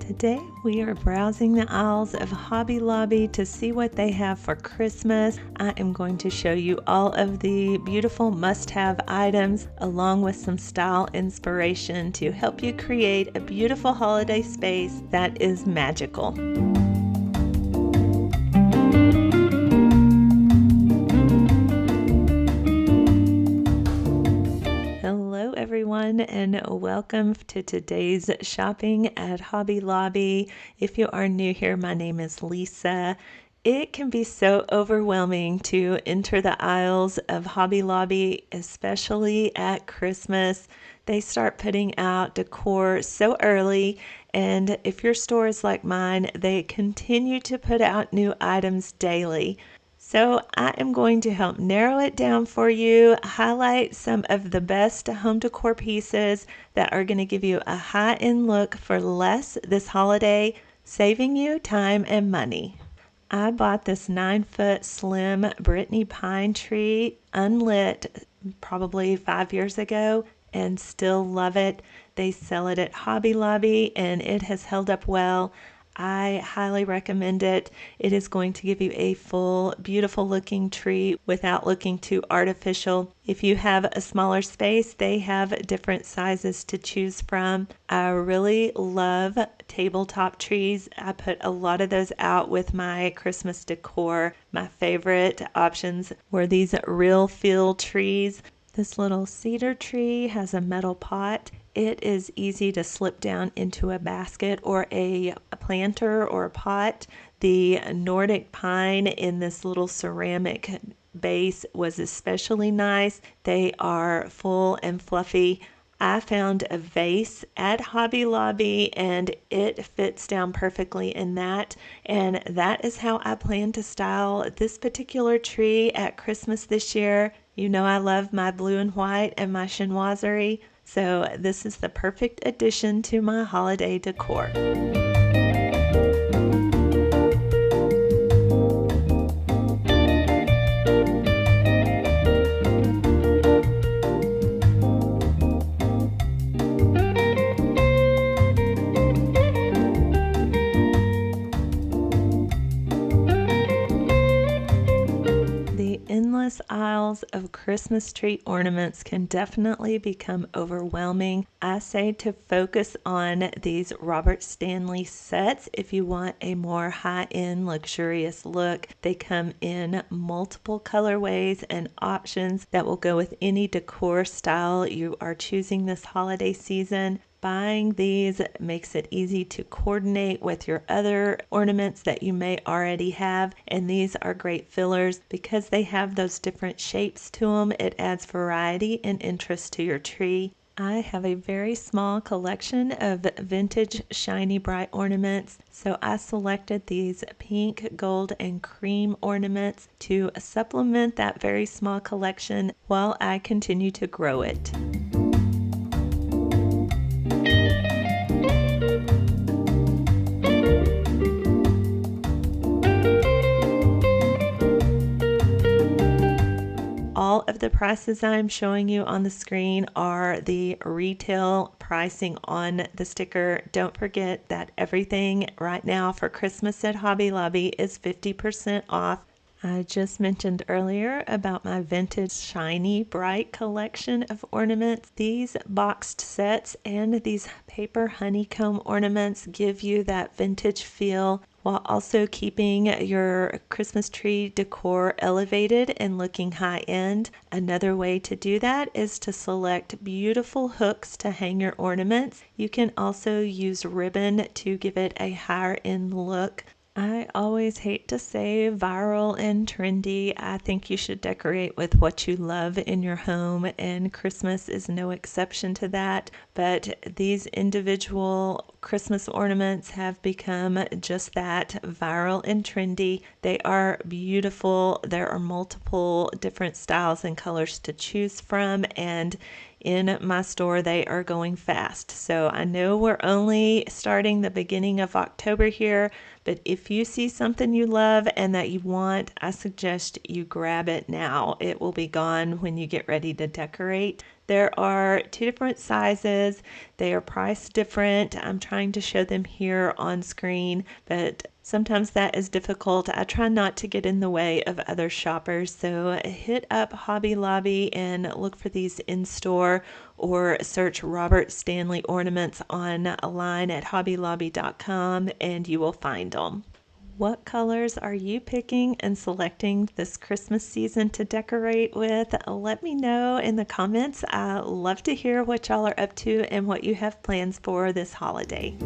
Today we are browsing the aisles of Hobby Lobby to see what they have for Christmas. I am going to show you all of the beautiful must-have items along with some style inspiration to help you create a beautiful holiday space that is magical. Hello everyone and welcome to today's shopping at Hobby Lobby. If you are new here, my name is Lesa. It can be so overwhelming to enter the aisles of Hobby Lobby, especially at Christmas. They start putting out decor so early, and if your store is like mine, they continue to put out new items daily. So I am going to help narrow it down for you, highlight some of the best home decor pieces that are going to give you a high-end look for less this holiday, saving you time and money. I bought this 9-foot slim Brittany pine tree unlit probably 5 years ago and still love it. They sell it at Hobby Lobby and it has held up well. I highly recommend it. It is going to give you a full, beautiful looking tree without looking too artificial. If you have a smaller space, they have different sizes to choose from. I really love tabletop trees. I put a lot of those out with my Christmas decor. My favorite options were these real feel trees. This little cedar tree has a metal pot. It is easy to slip down into a basket or a planter or a pot. The Nordic pine in this little ceramic base was especially nice. They are full and fluffy. I found a vase at Hobby Lobby and it fits down perfectly in that. And that is how I plan to style this particular tree at Christmas this year. You know I love my blue and white and my chinoiserie. So this is the perfect addition to my holiday decor. Endless aisles of Christmas tree ornaments can definitely become overwhelming. I say to focus on these Robert Stanley sets if you want a more high-end luxurious look. They come in multiple colorways and options that will go with any decor style you are choosing this holiday season. Buying these makes it easy to coordinate with your other ornaments that you may already have, and these are great fillers because they have those different shapes to them. It adds variety and interest to your tree. I have a very small collection of vintage shiny bright ornaments, so I selected these pink, gold, and cream ornaments to supplement that very small collection while I continue to grow it. All of the prices I'm showing you on the screen are the retail pricing on the sticker. Don't forget that everything right now for Christmas at Hobby Lobby is 50% off. I just mentioned earlier about my vintage shiny bright collection of ornaments. These boxed sets and these paper honeycomb ornaments give you that vintage feel while also keeping your Christmas tree decor elevated and looking high-end. Another way to do that is to select beautiful hooks to hang your ornaments. You can also use ribbon to give it a higher-end look. I always hate to say viral and trendy. I think you should decorate with what you love in your home, and Christmas is no exception to that. But these individual Christmas ornaments have become just that, viral and trendy. They are beautiful. There are multiple different styles and colors to choose from, and in my store. They are going fast. So I know we're only starting the beginning of October here, but if you see something you love and that you want, I suggest you grab it now. It will be gone when you get ready to decorate. There are 2 different sizes. They are priced different. I'm trying to show them here on screen, but sometimes that is difficult. I try not to get in the way of other shoppers, so hit up Hobby Lobby and look for these in store, or search Robert Stanley Ornaments online at hobbylobby.com and you will find them. What colors are you picking and selecting this Christmas season to decorate with? Let me know in the comments. I love to hear what y'all are up to and what you have plans for this holiday.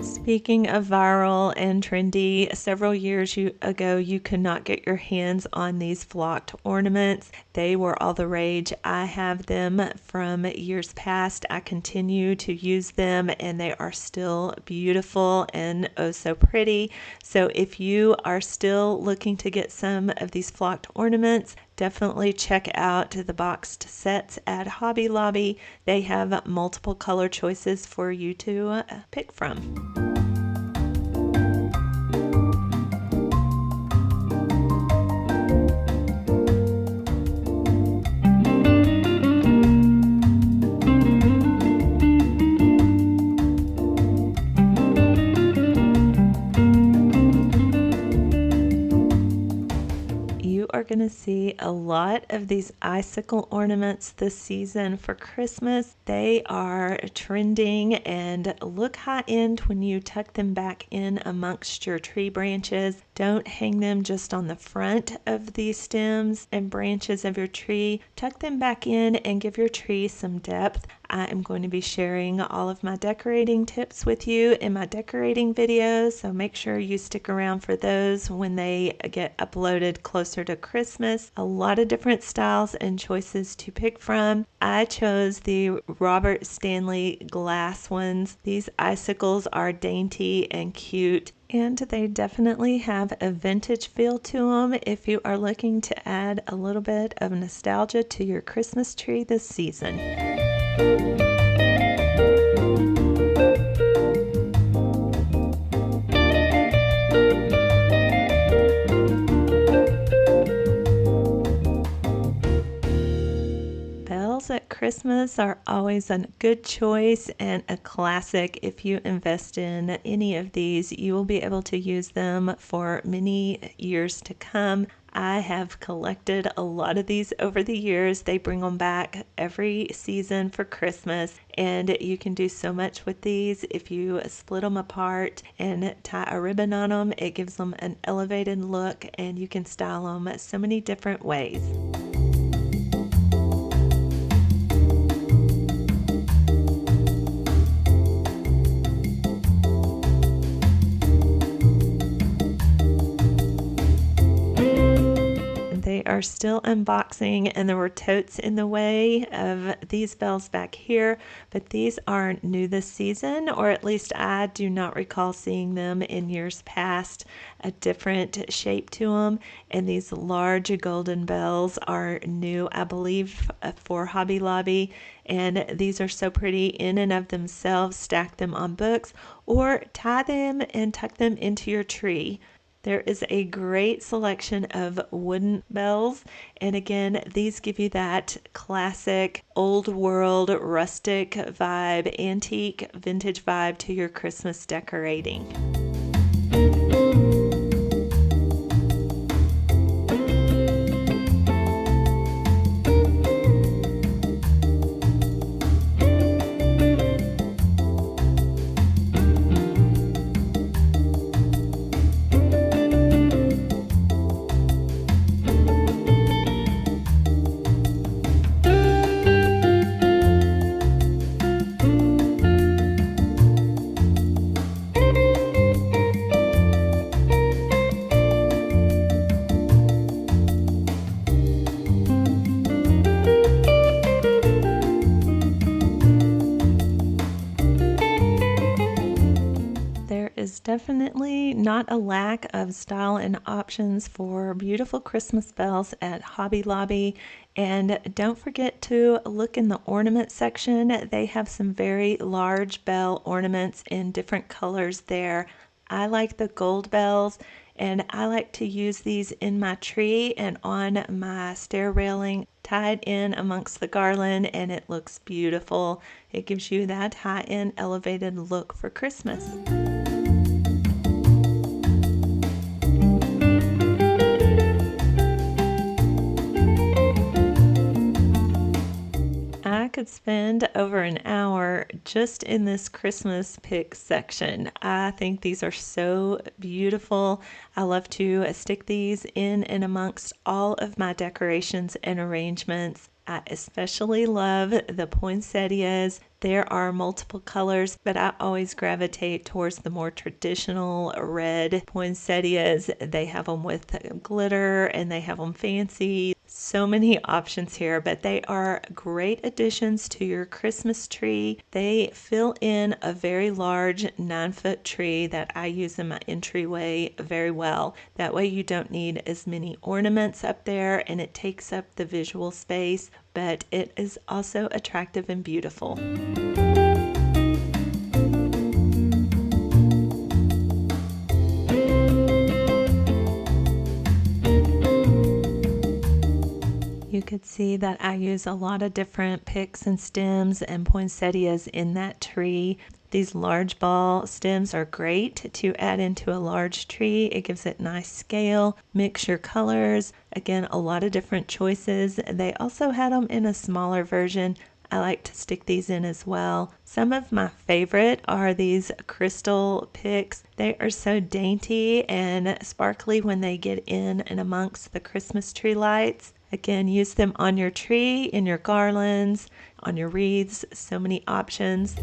Speaking of viral and trendy, several years ago you could not get your hands on these flocked ornaments. They were all the rage. I have them from years past. I continue to use them and they are still beautiful and oh so pretty. So if you are still looking to get some of these flocked ornaments, definitely check out the boxed sets at Hobby Lobby. They have multiple color choices for you to pick from. Are going to see a lot of these icicle ornaments this season for Christmas. They are trending and look high end when you tuck them back in amongst your tree branches. Don't hang them just on the front of the stems and branches of your tree. Tuck them back in and give your tree some depth. I am going to be sharing all of my decorating tips with you in my decorating videos, so make sure you stick around for those when they get uploaded closer to Christmas. A lot of different styles and choices to pick from. I chose the Robert Stanley glass ones. These icicles are dainty and cute, and they definitely have a vintage feel to them if you are looking to add a little bit of nostalgia to your Christmas tree this season. Bells at Christmas are always a good choice and a classic. If you invest in any of these, you will be able to use them for many years to come. I have collected a lot of these over the years. They bring them back every season for Christmas, and you can do so much with these. If you split them apart and tie a ribbon on them, it gives them an elevated look, and you can style them so many different ways. They are still unboxing, and there were totes in the way of these bells back here, but these aren't new this season, or at least I do not recall seeing them in years past. A different shape to them, and these large golden bells are new, I believe, for Hobby Lobby, and these are so pretty in and of themselves. Stack them on books or tie them and tuck them into your tree. There is a great selection of wooden bells, and again, these give you that classic old world rustic vibe, antique vintage vibe to your Christmas decorating. definitely not a lack of style and options for beautiful Christmas bells at Hobby Lobby. And don't forget to look in the ornament section. They have some very large bell ornaments in different colors there. I like the gold bells, and I like to use these in my tree and on my stair railing, tied in amongst the garland, and it looks beautiful. It gives you that high-end elevated look for Christmas. I could spend over an hour just in this Christmas pick section. I think these are so beautiful. I love to stick these in and amongst all of my decorations and arrangements. I especially love the poinsettias. There are multiple colors, but I always gravitate towards the more traditional red poinsettias. They have them with glitter and they have them fancy. So many options here, but they are great additions to your Christmas tree. They fill in a very large 9-foot tree that I use in my entryway very well. That way you don't need as many ornaments up there and it takes up the visual space, but it is also attractive and beautiful. You could see that I use a lot of different picks and stems and poinsettias in that tree. These large ball stems are great to add into a large tree. It gives it nice scale. Mix your colors. Again, a lot of different choices. They also had them in a smaller version. I like to stick these in as well. Some of my favorite are these crystal picks. They are so dainty and sparkly when they get in and amongst the Christmas tree lights. Again, use them on your tree, in your garlands, on your wreaths, so many options.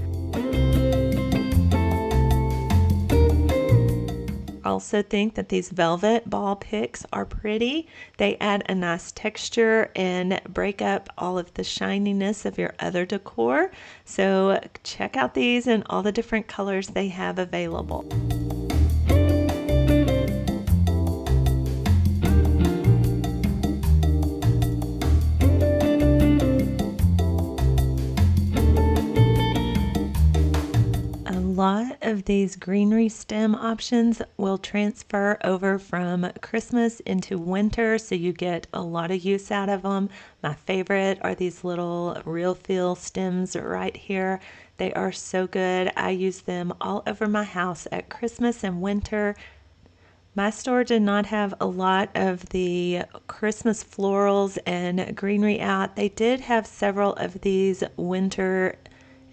Also think that these velvet ball picks are pretty. They add a nice texture and break up all of the shininess of your other decor. So check out these and all the different colors they have available. A lot of these greenery stem options will transfer over from Christmas into winter, so you get a lot of use out of them. My favorite are these little real feel stems right here. They are so good. I use them all over my house at Christmas and winter. My store did not have a lot of the Christmas florals and greenery out. They did have several of these winter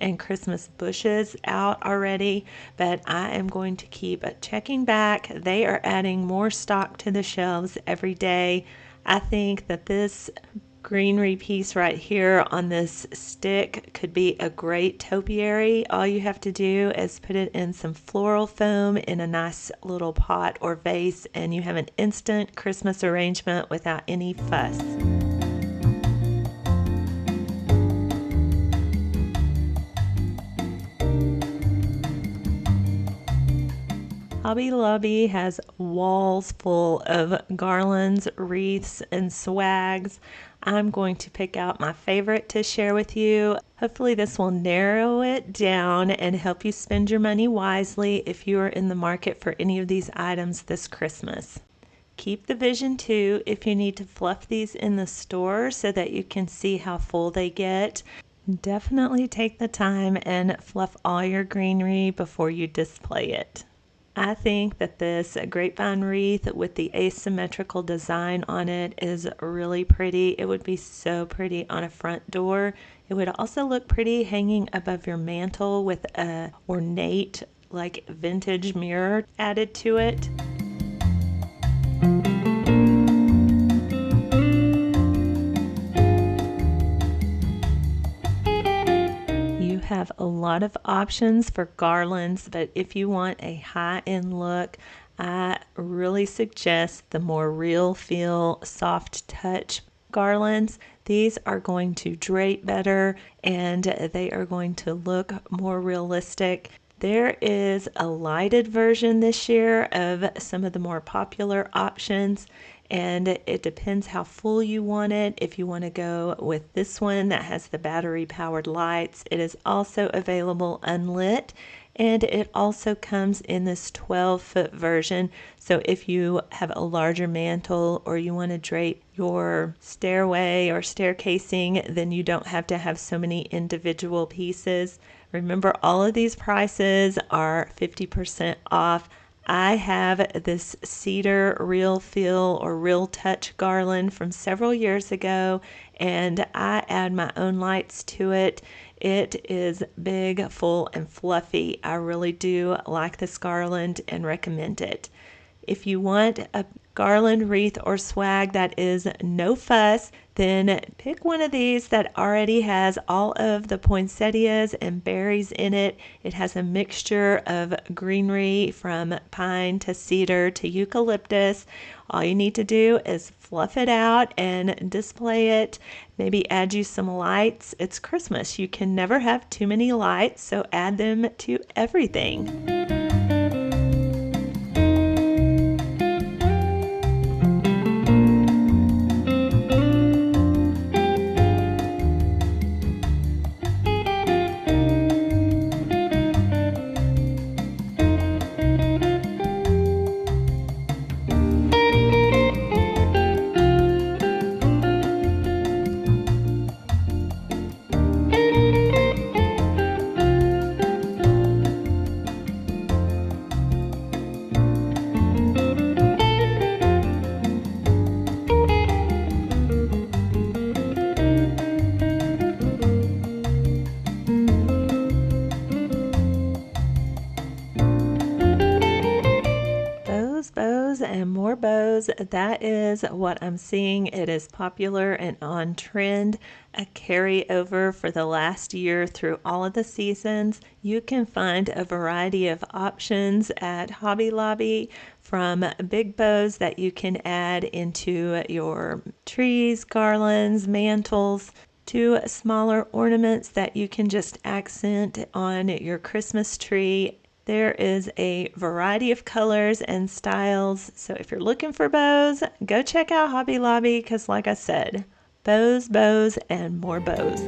and Christmas bushes out already, but I am going to keep checking back. They are adding more stock to the shelves every day. I think that this greenery piece right here on this stick could be a great topiary. All you have to do is put it in some floral foam in a nice little pot or vase, and you have an instant Christmas arrangement without any fuss. Hobby Lobby has walls full of garlands, wreaths, and swags. I'm going to pick out my favorite to share with you. Hopefully this will narrow it down and help you spend your money wisely if you are in the market for any of these items this Christmas. Keep the vision too if you need to fluff these in the store so that you can see how full they get. Definitely take the time and fluff all your greenery before you display it. I think that this grapevine wreath with the asymmetrical design on it is really pretty. It would be so pretty on a front door. It would also look pretty hanging above your mantle with a ornate, like vintage mirror added to it. Have a lot of options for garlands, but if you want a high-end look, I really suggest the more real feel, soft touch garlands. These are going to drape better and they are going to look more realistic. There is a lighted version this year of some of the more popular options, and it depends how full you want it. If you want to go with this one that has the battery powered lights, it is also available unlit, and it also comes in this 12-foot version. So if you have a larger mantle or you want to drape your stairway or staircasing, then you don't have to have so many individual pieces. Remember, all of these prices are 50% off. I have this cedar real feel or real touch garland from several years ago, and I add my own lights to it. It is big, full, and fluffy. I really do like this garland and recommend it. If you want a garland, wreath, or swag that is no fuss, then pick one of these that already has all of the poinsettias and berries in it. It has a mixture of greenery from pine to cedar to eucalyptus. All you need to do is fluff it out and display it. Maybe add you some lights. It's Christmas. You can never have too many lights, so add them to everything. Bows and more bows. That is what I'm seeing. It is popular and on trend, a carryover for the last year through all of the seasons. You can find a variety of options at Hobby Lobby, from big bows that you can add into your trees, garlands, mantles, to smaller ornaments that you can just accent on your Christmas tree. There is a variety of colors and styles, so if you're looking for bows, go check out Hobby Lobby, because like I said, bows, bows, and more bows.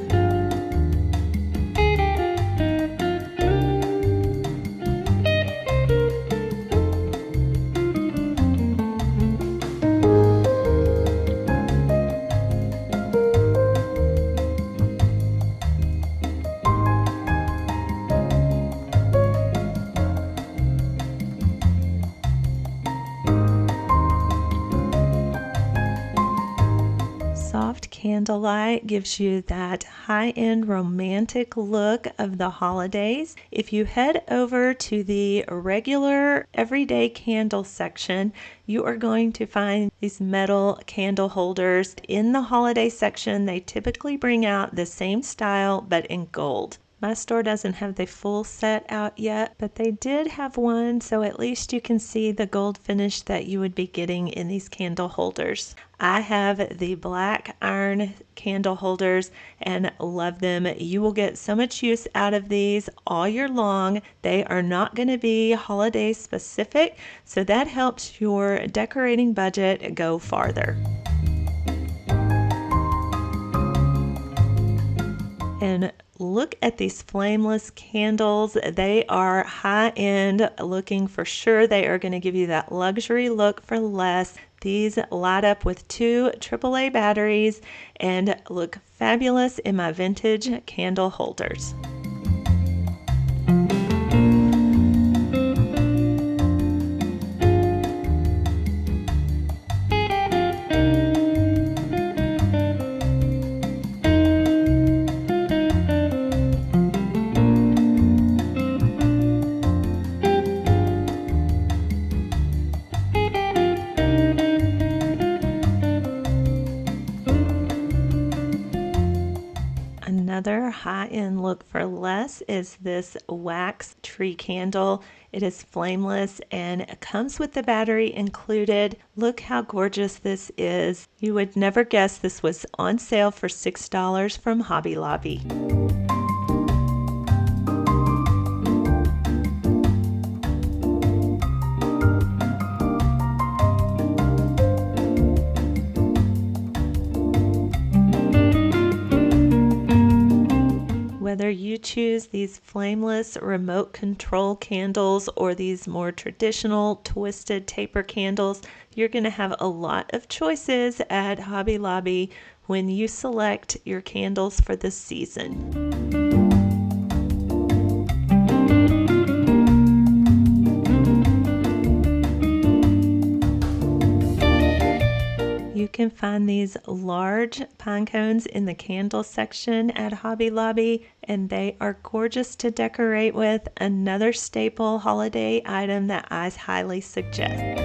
Soft candlelight gives you that high-end romantic look of the holidays. If you head over to the regular everyday candle section, you are going to find these metal candle holders. In the holiday section, they typically bring out the same style but in gold. My store doesn't have the full set out yet, but they did have one, so at least you can see the gold finish that you would be getting in these candle holders. I have the black iron candle holders and love them. You will get so much use out of these all year long. They are not going to be holiday specific, so that helps your decorating budget go farther. And look at these flameless candles. They are high-end looking for sure. They are going to give you that luxury look for less. These light up with 2 AAA batteries and look fabulous in my vintage candle holders. Another high-end look for less is this wax tree candle. It is flameless and it comes with the battery included. Look how gorgeous this is. You would never guess this was on sale for $6 from Hobby Lobby. Whether you choose these flameless remote control candles or these more traditional twisted taper candles, you're going to have a lot of choices at Hobby Lobby when you select your candles for this season. You can find these large pine cones in the candle section at Hobby Lobby, and they are gorgeous to decorate with. Another staple holiday item that I highly suggest.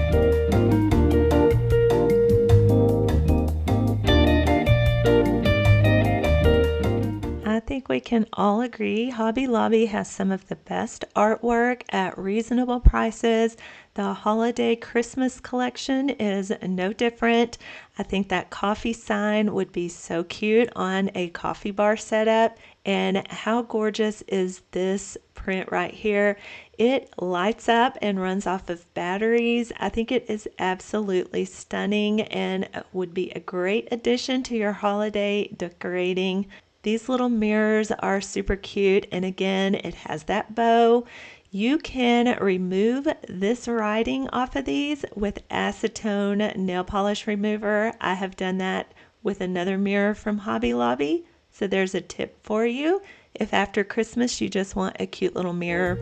I think we can all agree Hobby Lobby has some of the best artwork at reasonable prices. The holiday Christmas collection is no different. I think that coffee sign would be so cute on a coffee bar setup. And how gorgeous is this print right here? It lights up and runs off of batteries. I think it is absolutely stunning and would be a great addition to your holiday decorating. These little mirrors are super cute, and again, it has that bow. You can remove this writing off of these with acetone nail polish remover. I have done that with another mirror from Hobby Lobby. So there's a tip for you if after Christmas you just want a cute little mirror.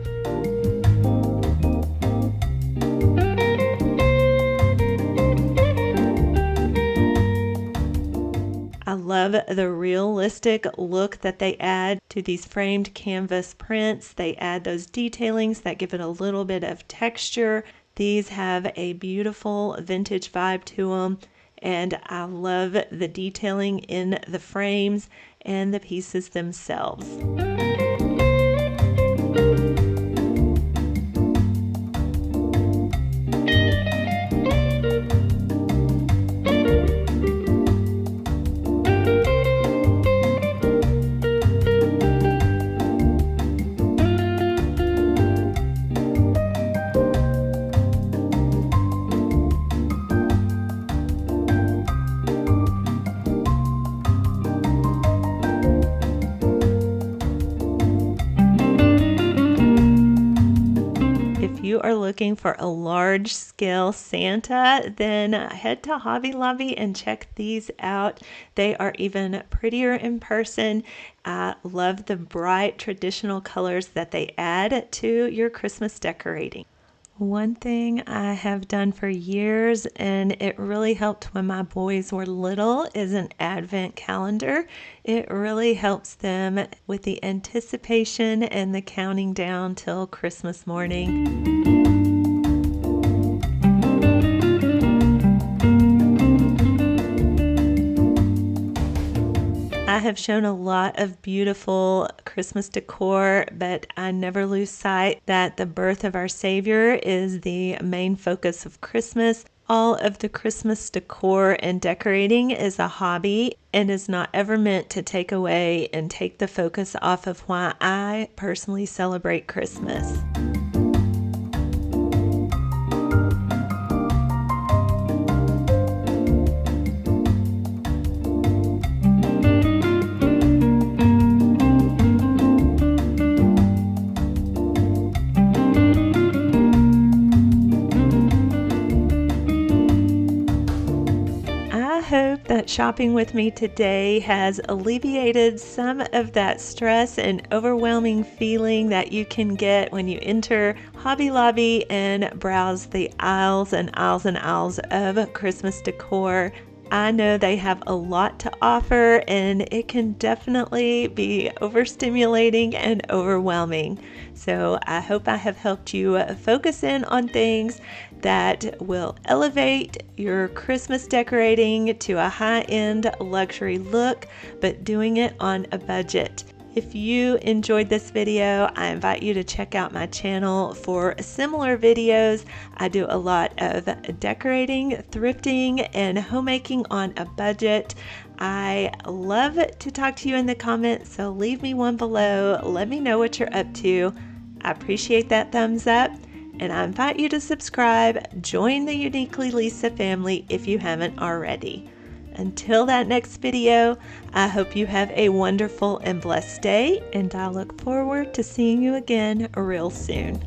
I love the realistic look that they add to these framed canvas prints. They add those detailings that give it a little bit of texture. These have a beautiful vintage vibe to them, and I love the detailing in the frames and the pieces themselves. You are looking for a large scale Santa, then head to Hobby Lobby and check these out. They are even prettier in person. I love the bright traditional colors that they add to your Christmas decorating. One thing I have done for years, and it really helped when my boys were little, is an advent calendar. It really helps them with the anticipation and the counting down till Christmas morning. I have shown a lot of beautiful Christmas decor, but I never lose sight that the birth of our Savior is the main focus of Christmas. All of the Christmas decor and decorating is a hobby and is not ever meant to take away and take the focus off of why I personally celebrate Christmas. That shopping with me today has alleviated some of that stress and overwhelming feeling that you can get when you enter Hobby Lobby and browse the aisles and aisles and aisles of Christmas decor. I know they have a lot to offer, and it can definitely be overstimulating and overwhelming. So I hope I have helped you focus in on things that will elevate your Christmas decorating to a high-end luxury look, but doing it on a budget. If you enjoyed this video, I invite you to check out my channel for similar videos. I do a lot of decorating, thrifting, and homemaking on a budget. I love to talk to you in the comments, so leave me one below. Let me know what you're up to. I appreciate that thumbs up, and I invite you to subscribe. Join the Uniquely Lisa family if you haven't already. Until that next video, I hope you have a wonderful and blessed day, and I look forward to seeing you again real soon.